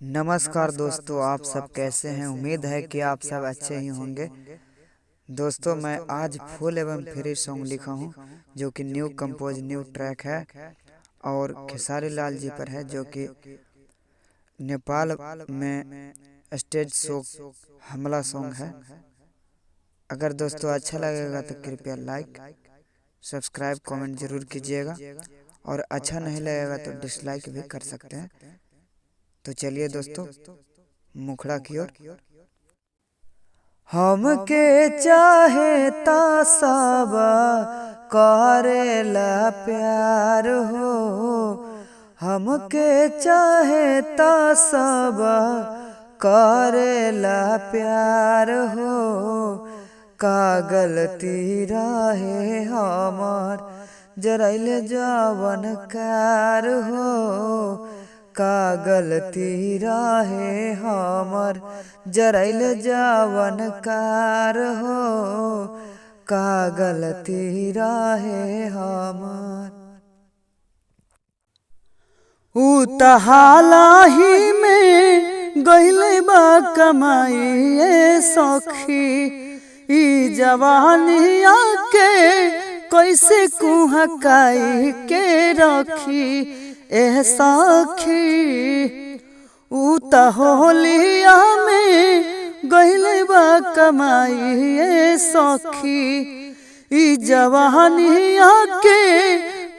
नमस्कार दोस्तों, आप सब कैसे हैं। उम्मीद है कि आप सब अच्छे ही होंगे। दोस्तों, मैं आज फुल एवं फ्री सॉन्ग लिखा हूं जो कि न्यू कंपोज न्यू ट्रैक है और खेसारी लाल जी पर है, जो कि नेपाल में स्टेज शो हमला सॉन्ग है। अगर दोस्तों अच्छा लगेगा तो कृपया लाइक सब्सक्राइब कमेंट जरूर कीजिएगा, और अच्छा नहीं लगेगा तो डिसलाइक भी कर सकते हैं। तो चलिए दोस्तों, मुखड़ा की ओर। हमके चाहे ता सब करेला प्यार हो, हमके चाहे ता सब करेला प्यार हो। का गलती रहे हमार जरैल जवन कार हो, का गलती रहे हमर जरैल जवन कार हो, का गलती रहे हमर। ऊ तहाला ही में गइले बा कमाई सखी, ई जवानिया के कैसे कुहकाई के रखी एह सखी। ऊ त होलिया में गइले बा कमाई सखी, ई जवानिया के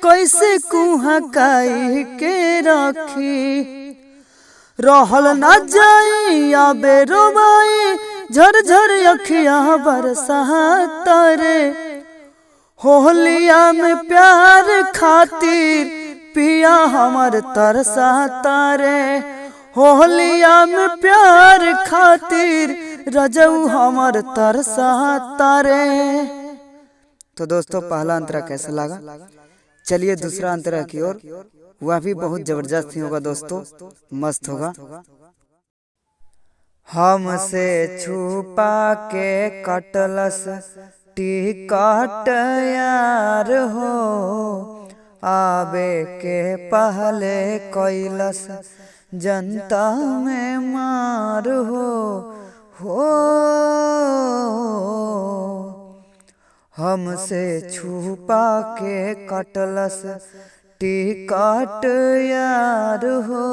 कैसे कुहकाई के रखी। रहल न जाई अबे रोमाई झरझर अखिया बरसात रे। होलिया में प्यार खातिर पिया हमर तरसाता रे, होलिया में प्यार खातिर रजऊ हमर तरसाता रे। तो दोस्तों, पहला अंतरा कैसा लगा? चलिए दूसरा अंतरा की ओर। वह भी बहुत जबरदस्त ही होगा दोस्तों, मस्त होगा। हमसे छुपा के कटलस टिकट यार हो, आबे के पहले कैलस जनता में मार हो। हमसे छुपा के कटलस टिकट यार हो,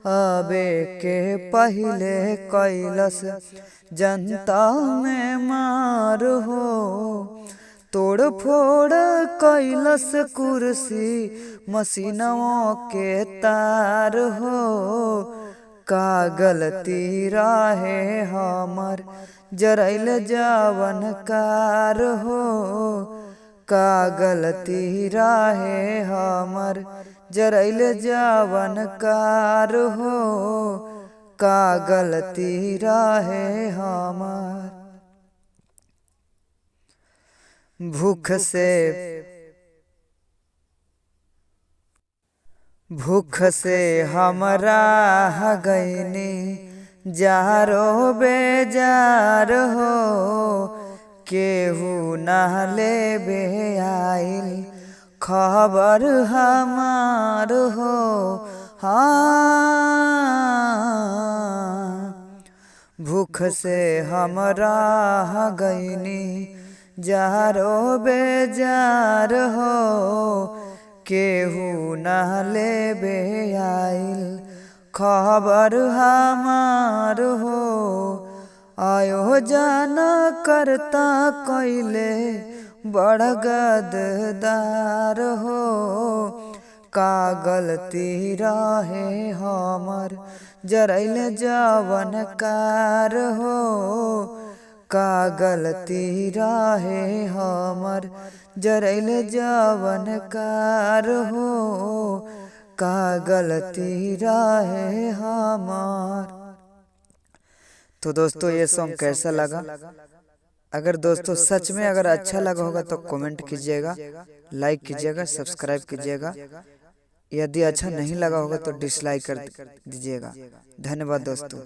आबे के पहले कैलस जनता में मार हो। तोड़ फोड़ कैलस कुर्सी मशीनों के तार हो, का गलती रहे हमर जरैल जवन कार हो, का गलती रहे हमर जरैल जवन कार हो, का गलती रहे हमर। भूख से हमरा गईनी जारो बेजार हो, केहू न लेबे आइल खबर हमार हो। हाँ, भूख से हमरा गईनी जारो बेजार हो, केहू न लेबे आइल खबर हमार हो। आयो जाना करता कैले बड़ गद्दार हो, का गलती रहे हमर जरैल जवन कार हो, का गलती रहे हमर जरैल जवन कार हो, का गलती रहे हमर। तो दोस्तों, ये सॉन्ग कैसा लगा? अगर दोस्तों सच में अगर अच्छा लगा होगा तो कमेंट कीजिएगा, लाइक कीजिएगा, सब्सक्राइब कीजिएगा। यदि अच्छा नहीं लगा होगा तो डिसलाइक कर दीजिएगा। धन्यवाद दोस्तों।